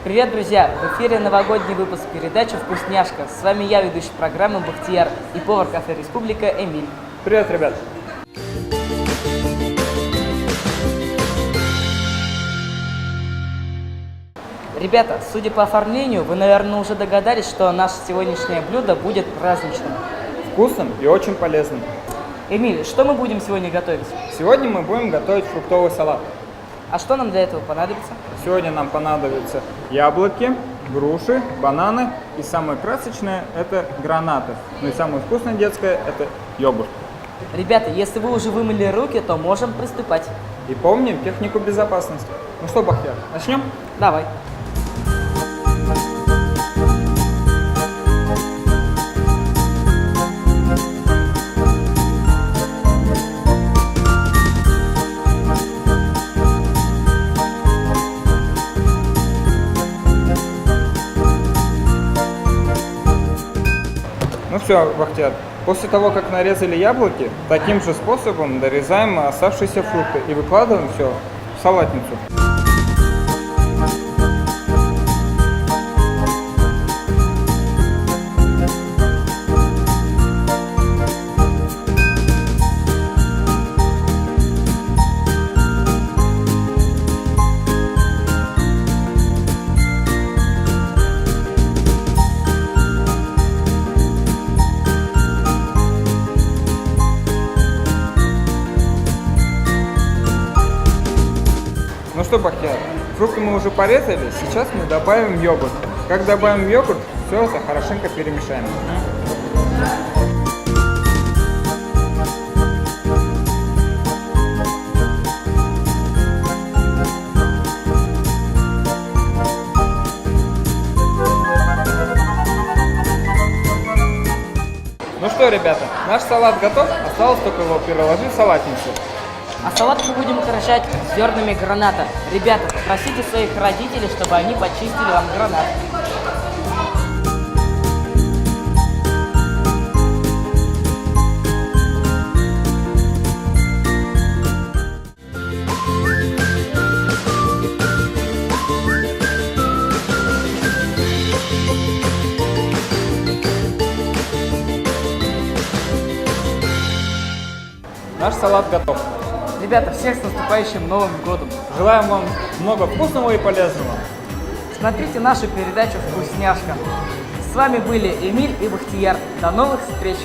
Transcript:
Привет, друзья! В эфире новогодний выпуск передачи «Вкусняшка». С вами я, ведущий программы Бахтияр, и повар кафе «Республика» Эмиль. Привет, ребят! Ребята, судя по оформлению, вы, наверное, уже догадались, что наше сегодняшнее блюдо будет праздничным. Вкусным и очень полезным. Эмиль, что мы будем сегодня готовить? Сегодня мы будем готовить фруктовый салат. А что нам для этого понадобится? Сегодня нам понадобятся яблоки, груши, бананы и самое красочное – это гранаты. Ну и самое вкусное детское – это йогурт. Ребята, если вы уже вымыли руки, то можем приступать. И помним технику безопасности. Ну что, Бахтияр, начнем? Давай. Ну все, Бахтияр, после того, как нарезали яблоки, таким же способом дорезаем оставшиеся фрукты и выкладываем все в салатницу. Ну что, Бахтияр, фрукты мы уже порезали, сейчас мы добавим йогурт. Как добавим йогурт, все это хорошенько перемешаем. Ну что, ребята, наш салат готов, осталось только его переложить в салатницу. А салат мы будем украшать зернами граната. Ребята, попросите своих родителей, чтобы они почистили вам гранат. Наш салат готов. Ребята, всех с наступающим Новым годом! Желаем вам много вкусного и полезного. Смотрите нашу передачу «Вкусняшка». С вами были Эмиль и Бахтияр. До новых встреч!